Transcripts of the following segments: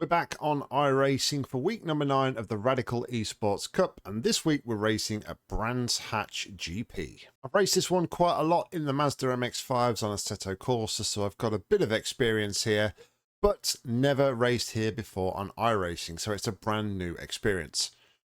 We're back on iRacing for week number 9 of the Radical Esports Cup, and this week we're racing at Brands Hatch GP. I've raced this one quite a lot in the Mazda MX-5s on Assetto Corsa, so I've got a bit of experience here, but never raced here before on iRacing, so it's a brand new experience.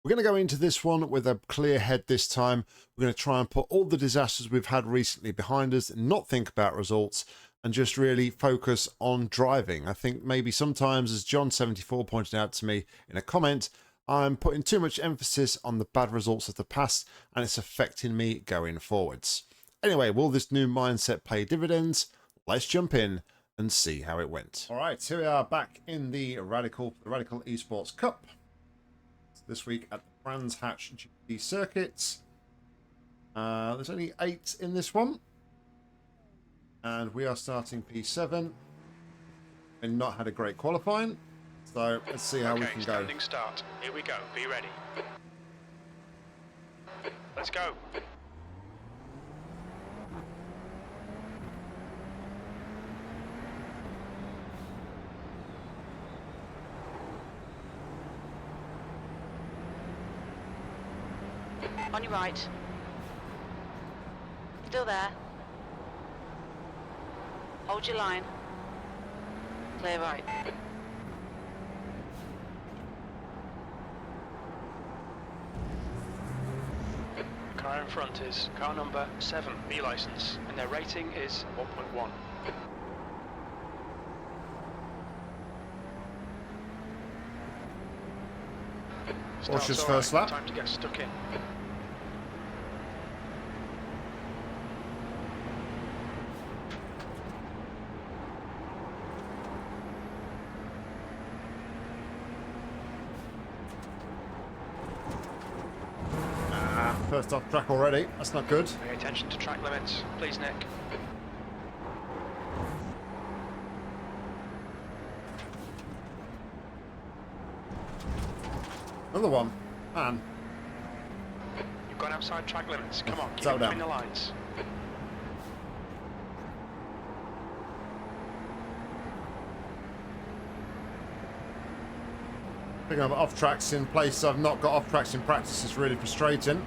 We're going to go into this one with a clear head this time. We're going to try and put all the disasters we've had recently behind us and not think about results, and just really focus on driving. I think maybe sometimes, as John74 pointed out to me in a comment, I'm putting too much emphasis on the bad results of the past and it's affecting me going forwards. Anyway, will this new mindset pay dividends? Let's jump in and see how it went. All right, here we are back in the Radical Esports Cup. This week at the Brands Hatch GP circuit. There's only 8 in this one. And we are starting P7 and not had a great qualifying, so let's see how we can go. Standing start. Here we go. Be ready. Let's go. On your right. Still there. Hold your line. Clear right. Car in front is car number 7, B license, and their rating is 1.1. Cautious first lap. Time to get stuck in. First off track already, that's not good. Pay attention to track limits, please, Nick. Another one. Man. You've gone outside track limits. Come on, keep Settle it down. between the lines. Picking up off tracks in places I've not got off tracks in practice is really frustrating.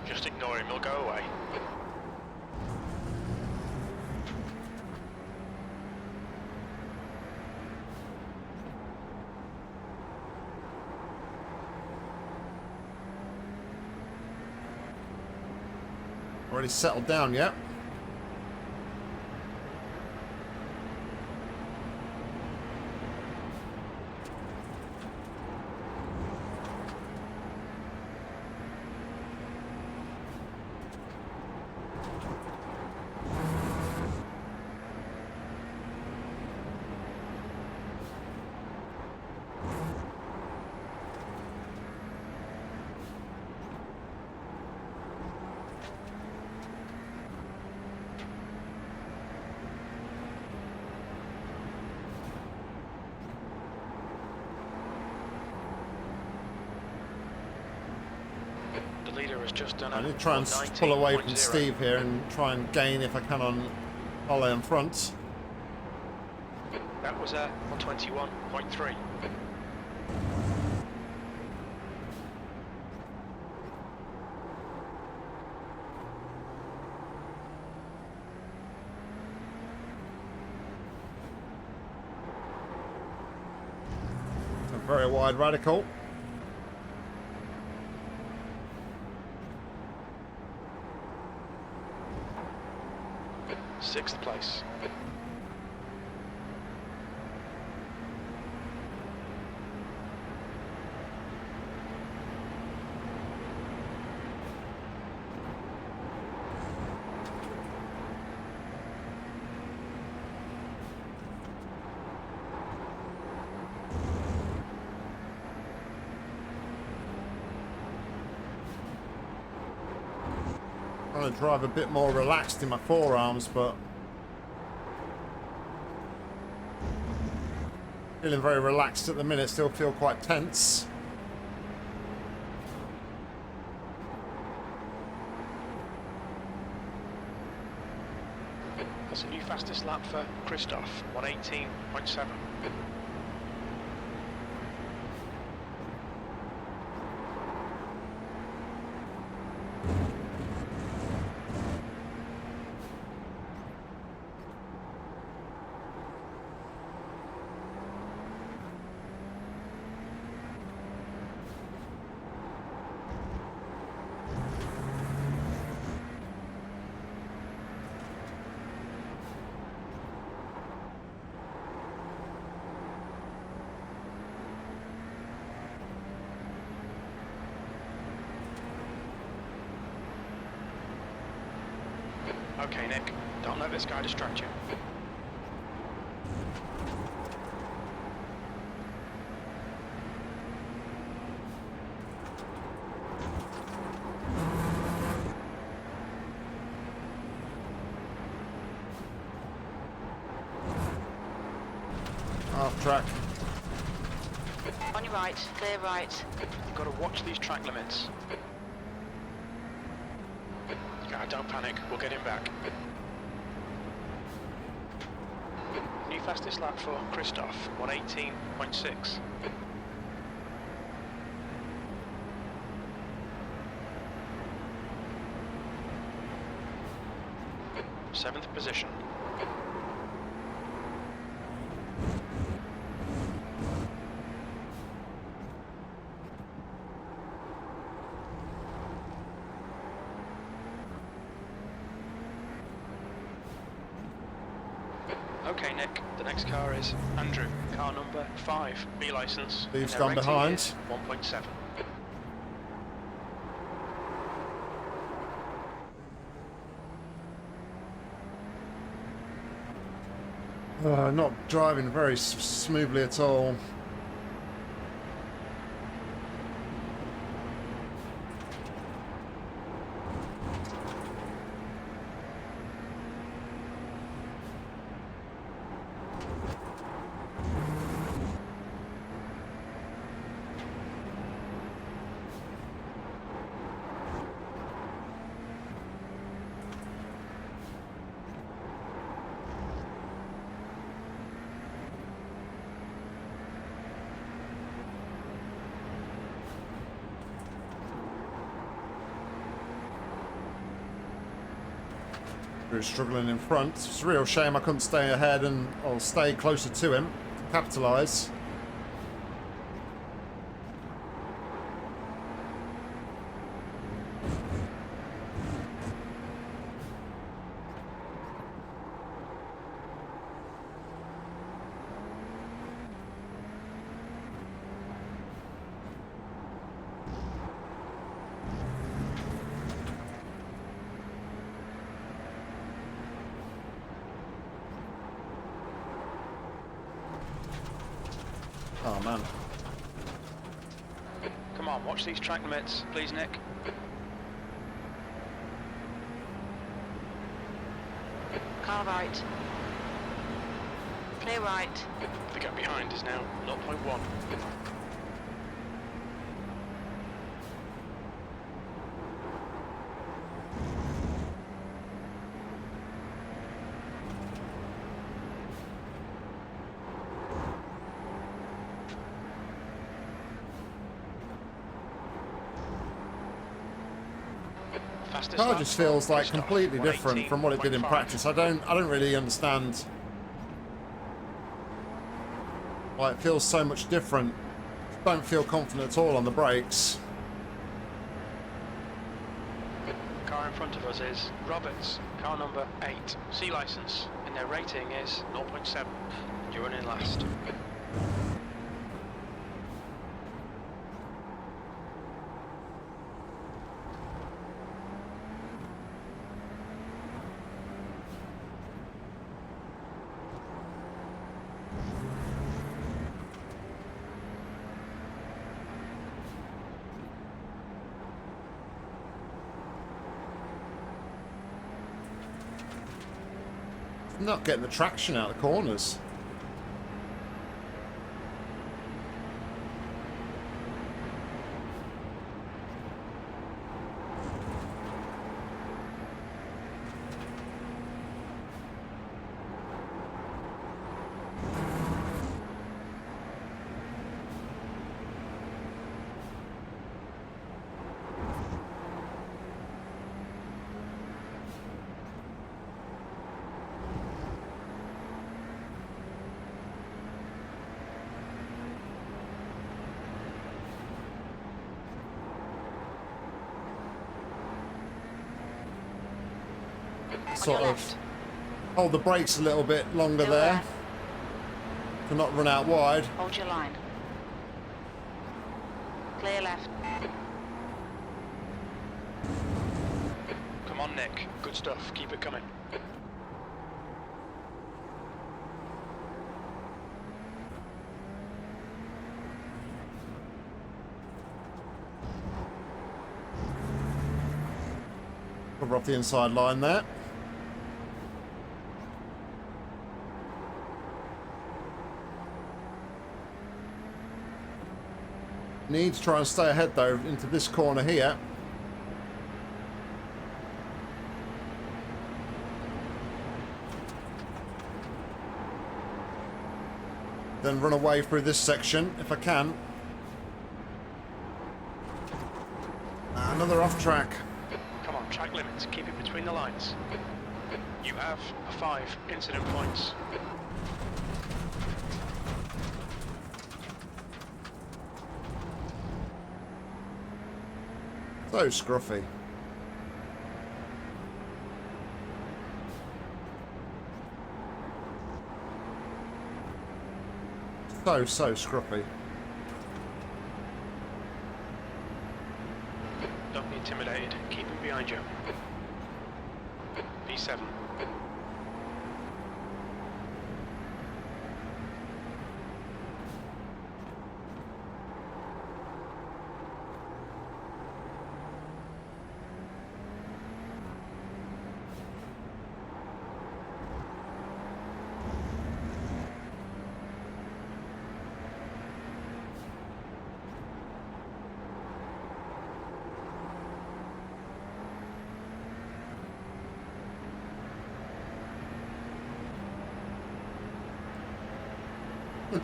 Just ignore him, he'll go away. Already settled down yet? The leader has just done I need to try and pull away from Steve here and try and gain if I can on Ole in front. That was a 121.3. A very wide Radical. Sixth place. Trying to drive a bit more relaxed in my forearms, but Feeling very relaxed at the minute, still feel quite tense. That's a new fastest lap for Christoph, 118.7. Okay, Nick, don't let this guy distract you. Half track. On your right, clear right. You've got to watch these track limits. Don't panic, we'll get him back. New fastest lap for Christoph, 118.6. Seventh position. Okay, Nick, the next car is Andrew, car number 5, B licence. Steve's gone behind. 1.7. Not driving very smoothly at all. Drew's struggling in front. It's a real shame I couldn't stay ahead and or stay closer to him to capitalise. Oh man. Come on, watch these track limits, please, Nick. Car right. Clear right. The gap behind is now 0.1. The car just feels like completely different from what it did in practice. I don't really understand why it feels so much different. Don't feel confident at all on the brakes. The car in front of us is Roberts, car number 8, C licence, and their rating is 0.7. You're running last. Not getting the traction out of the corners. sort your of left. hold the brakes a little bit longer Still there to not run out wide. Hold your line. Clear left. Come on, Nick. Good stuff. Keep it coming. Cover off the inside line there. Need to try and stay ahead though into this corner here. Then run away through this section if I can. Another off track. Come on, track limits. Keep it between the lines. You have 5 incident points. So scruffy. So scruffy. Don't be intimidated. Keep him behind you. P7.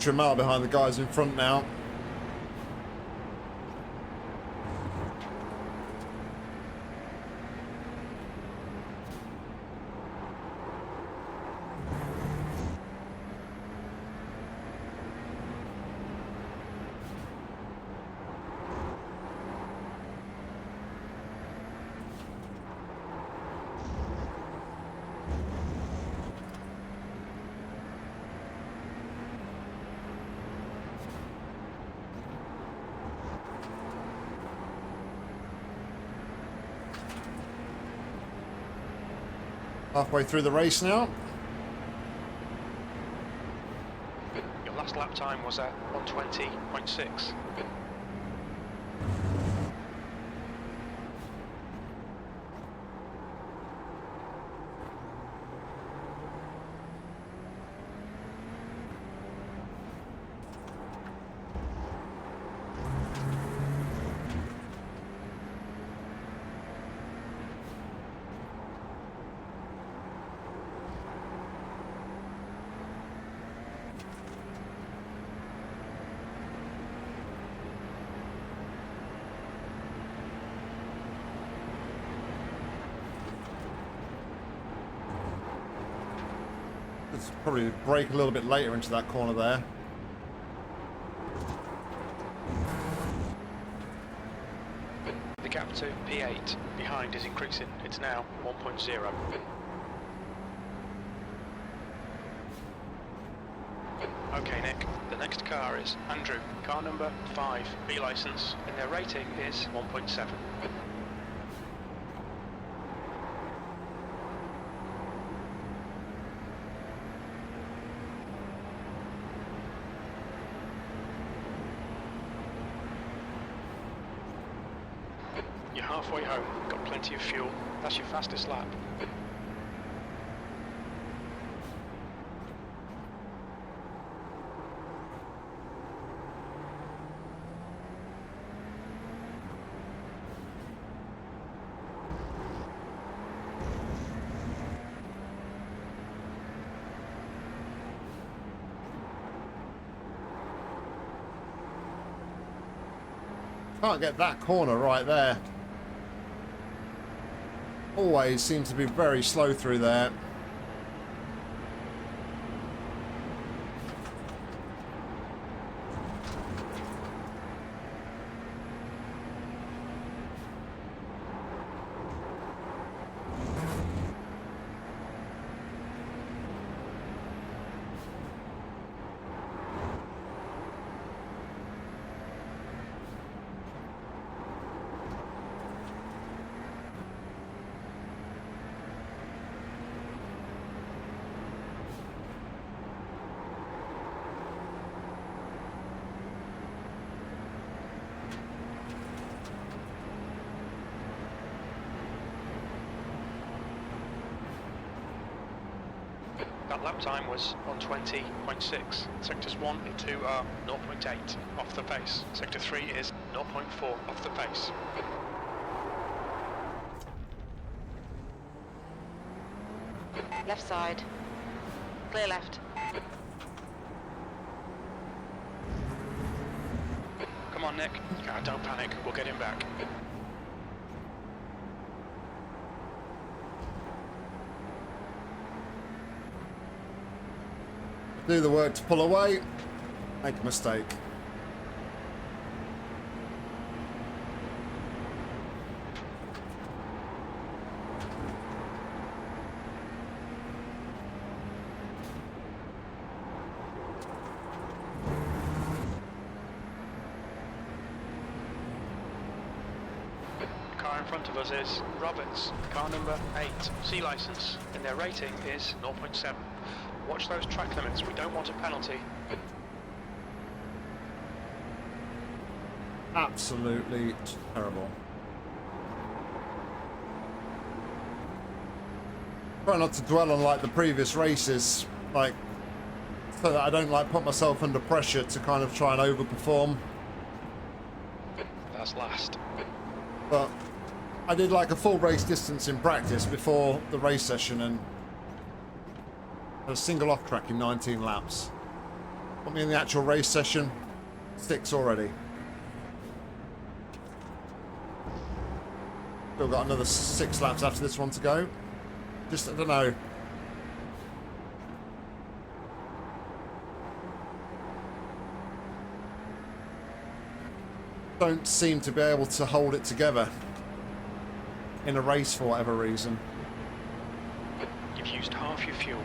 A mile behind the guys in front now. Halfway through the race now. Your last lap time was at 120.6. Let's probably brake a little bit later into that corner there. The gap to P8 behind is increasing. It's now 1.0. Okay, Nick. The next car is Andrew. Car number 5, B license, and their rating is 1.7. You're halfway home, got plenty of fuel. That's your fastest lap. Can't get that corner right there. Always seems to be very slow through there. That lap time was 1:20.6. Sectors 1 and 2 are 0.8 off the pace. Sector 3 is 0.4 off the pace. Left side. Clear left. Come on, Nick. Don't panic. We'll get him back. Do the work to pull away, make a mistake. The car in front of us is Roberts, car number 8, C license, and their rating is 0.7. Watch those track limits, we don't want a penalty. Absolutely terrible. Try not to dwell on like the previous races, like so that I don't like put myself under pressure to kind of try and overperform. That's last. But I did like a full race distance in practice before the race session and had a single off track in 19 laps. Put me in the actual race session, 6 already. Still got another 6 laps after this one to go. Just, I don't know. Don't seem to be able to hold it together in a race for whatever reason. You've used half your fuel.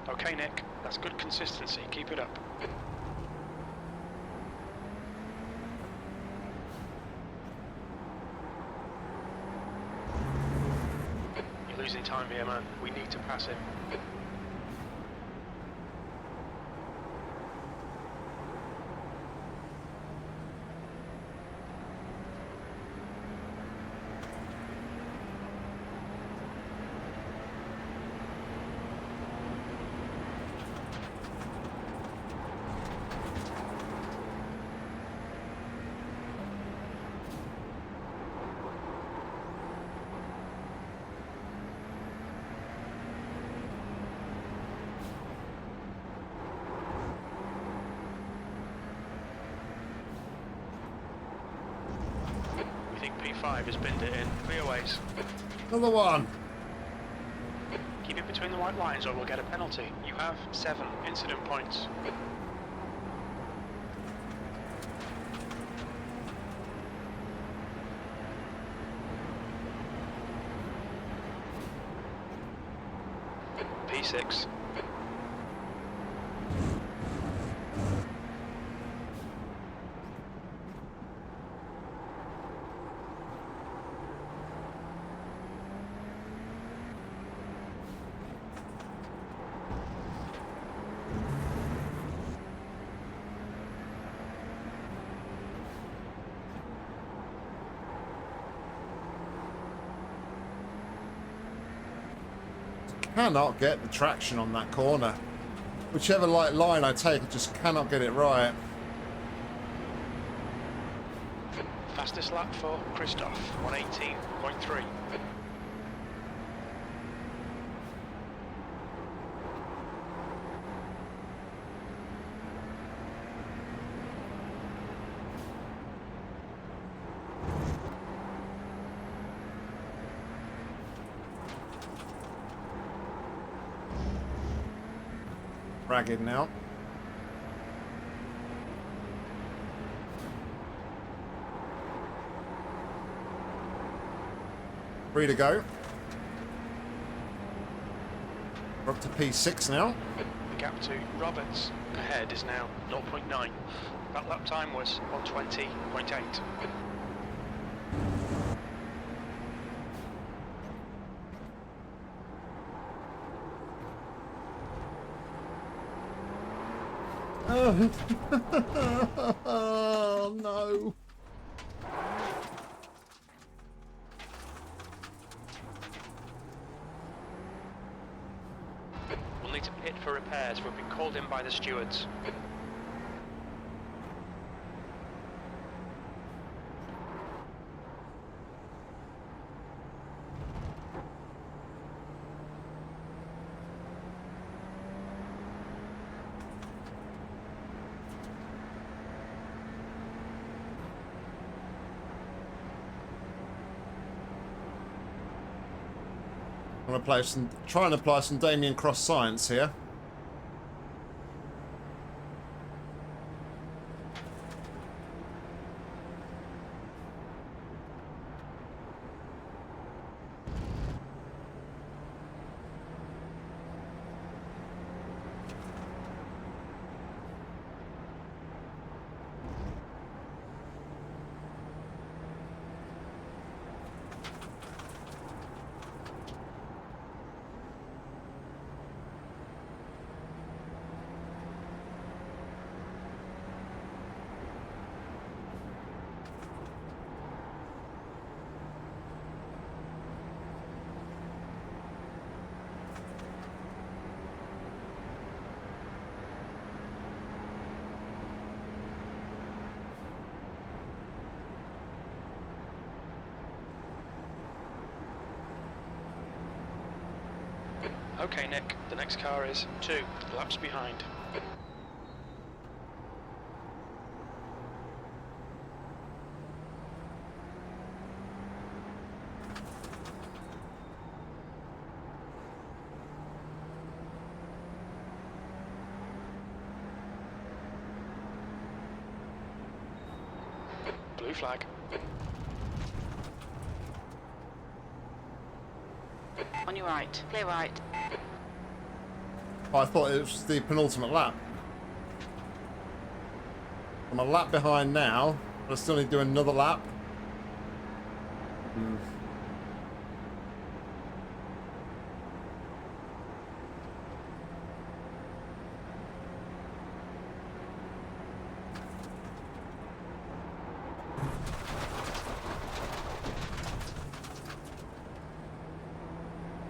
Okay, Nick, that's good consistency. Keep it up. You're losing time here, man. We need to pass him. P5 has binned it in. Clear ways. Another one. Keep it between the white lines or we'll get a penalty. You have 7 incident points. P6. Cannot get the traction on that corner. Whichever light line I take, I just cannot get it right. Fastest lap for Christoph, 1:18.3. Ragged now. Free to go. We're up to P6 now. The gap to Roberts ahead is now 0.9. That lap time was 1:20.8. Oh no. We'll need to pit for repairs. We've been called in by the stewards. I'm gonna try and apply some Damien Cross science here. Okay, Nick, the next car is 2 laps behind. Blue flag. On your right. Clear right. Oh, I thought it was the penultimate lap. I'm a lap behind now, but I still need to do another lap.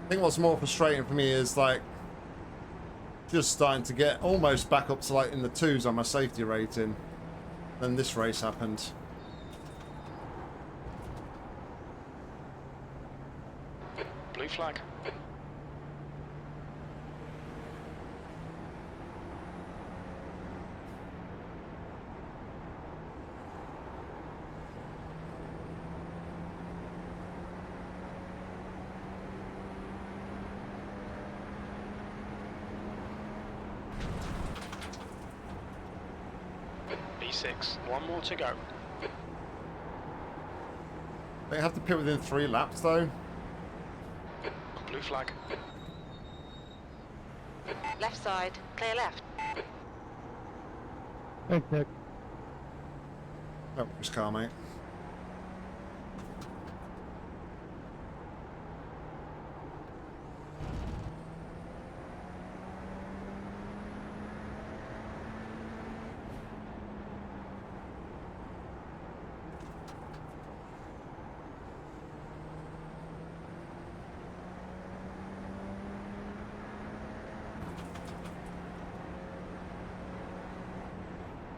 I think what's more frustrating for me is like just starting to get almost back up to like in the 2s on my safety rating. Then this race happened. Blue flag. B6, one more to go. They have to pit within 3 laps though. Blue flag. Left side. Clear left. Thanks, Nick. Oh, this car, mate.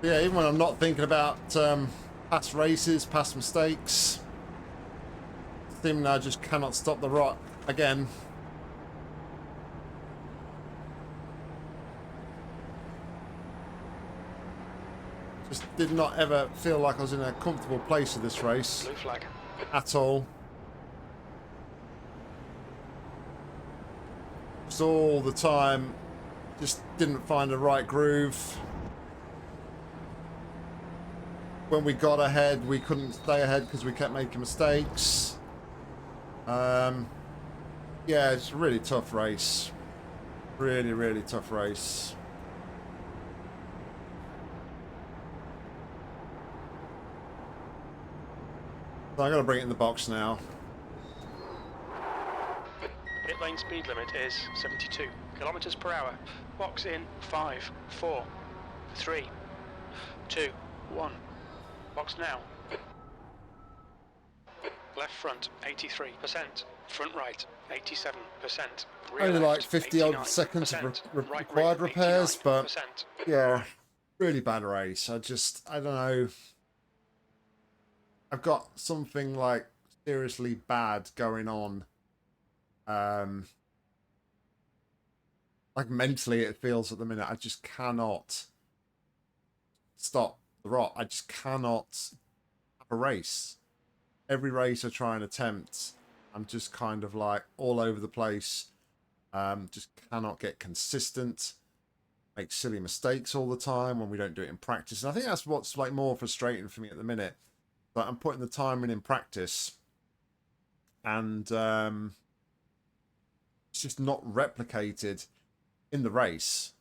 Yeah, even when I'm not thinking about past races, past mistakes, seemingly I just cannot stop the rot again. Just did not ever feel like I was in a comfortable place for this race Blue flag. at all. Just all the time Just didn't find the right groove. When we got ahead, we couldn't stay ahead because we kept making mistakes. Yeah, it's a really tough race. Really, really tough race. So I'm going to bring it in the box now. Pit lane speed limit is 72 kilometers per hour. Box in 5, 4, 3, 2, 1. Box now. Left front 83%. Front right 87%. Rear Only left, like 50 odd 89%. seconds of Right required rear, repairs, but 89%. yeah, really bad race. I don't know. I've got something like seriously bad going on. Like mentally it feels at the minute. I just cannot stop the rot. I just cannot have a race. Every race I try and attempt, I'm just kind of like all over the place. Just cannot get consistent. Make silly mistakes all the time when we don't do it in practice. And I think that's what's like more frustrating for me at the minute. But I'm putting the time in practice, and it's just not replicated in the race.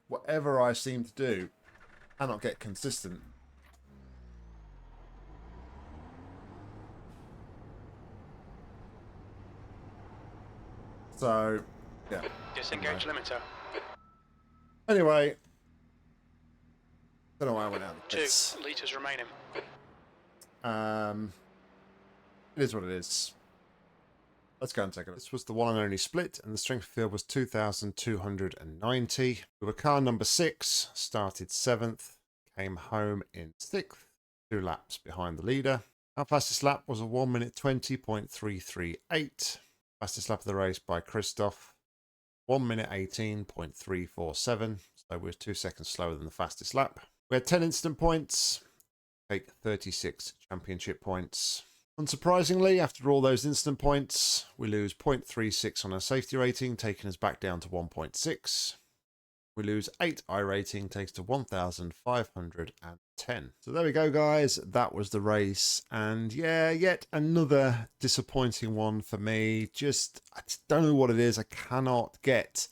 Whatever I seem to do, cannot get consistent. So, yeah. Disengage limiter. Anyway, don't know why I went out of 2 this. litres remaining. It is what it is. Let's go and take a look. This was the one and only split, and the strength of field was 2,290. We were car number 6, started 7th, came home in 6th, 2 laps behind the leader. Our fastest lap was a 1 minute 20.338. Fastest lap of the race by Christoph, 1 minute 18.347. So we were 2 seconds slower than the fastest lap. We had 10 incident points, take 36 championship points. Unsurprisingly, after all those instant points, we lose 0.36 on our safety rating, taking us back down to 1.6. We lose 8 iRating, takes to 1,510. So there we go, guys. That was the race. And yeah, yet another disappointing one for me. I just don't know what it is. I cannot get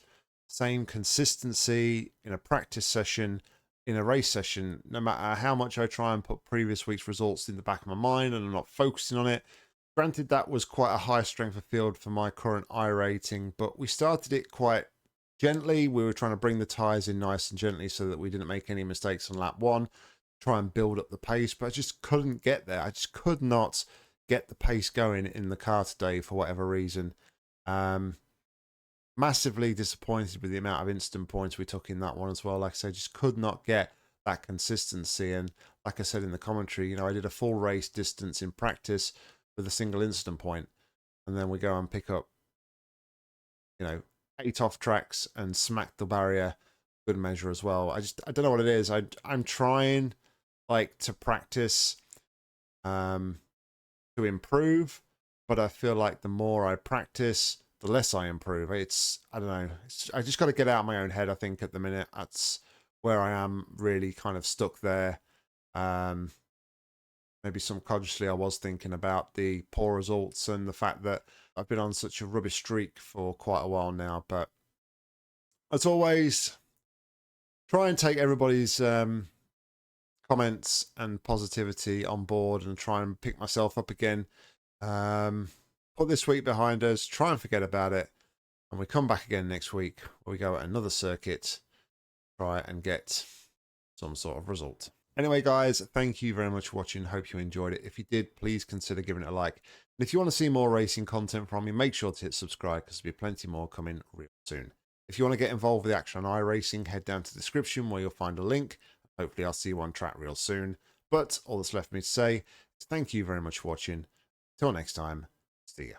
same consistency in a practice session, in a race session, no matter how much I try and put previous week's results in the back of my mind and I'm not focusing on it. Granted, that was quite a high strength of field for my current iRating, but we started it quite gently. We were trying to bring the tyres in nice and gently so that we didn't make any mistakes on lap 1, try and build up the pace, but I just couldn't get there. I just could not get the pace going in the car today for whatever reason. Massively disappointed with the amount of instant points we took in that one as well. Like I said, just could not get that consistency. And like I said in the commentary, you know, I did a full race distance in practice with a single instant point, and then we go and pick up, you know, 8 off tracks and smack the barrier good measure as well. I don't know what it is. I'm trying like to practice to improve, but I feel like the more I practice, the less I improve. I don't know. I just got to get out of my own head, I think, at the minute. That's where I am really kind of stuck there. Maybe subconsciously I was thinking about the poor results and the fact that I've been on such a rubbish streak for quite a while now. But as always, try and take everybody's comments and positivity on board and try and pick myself up again. Put this week behind us, try and forget about it, and we come back again next week where we go at another circuit, try and get some sort of result. Anyway, guys, thank you very much for watching. Hope you enjoyed it. If you did, please consider giving it a like. And if you want to see more racing content from me, make sure to hit subscribe because there'll be plenty more coming real soon. If you want to get involved with the action on iRacing, head down to the description where you'll find a link. Hopefully I'll see you on track real soon. But all that's left for me to say is thank you very much for watching. Till next time, see ya.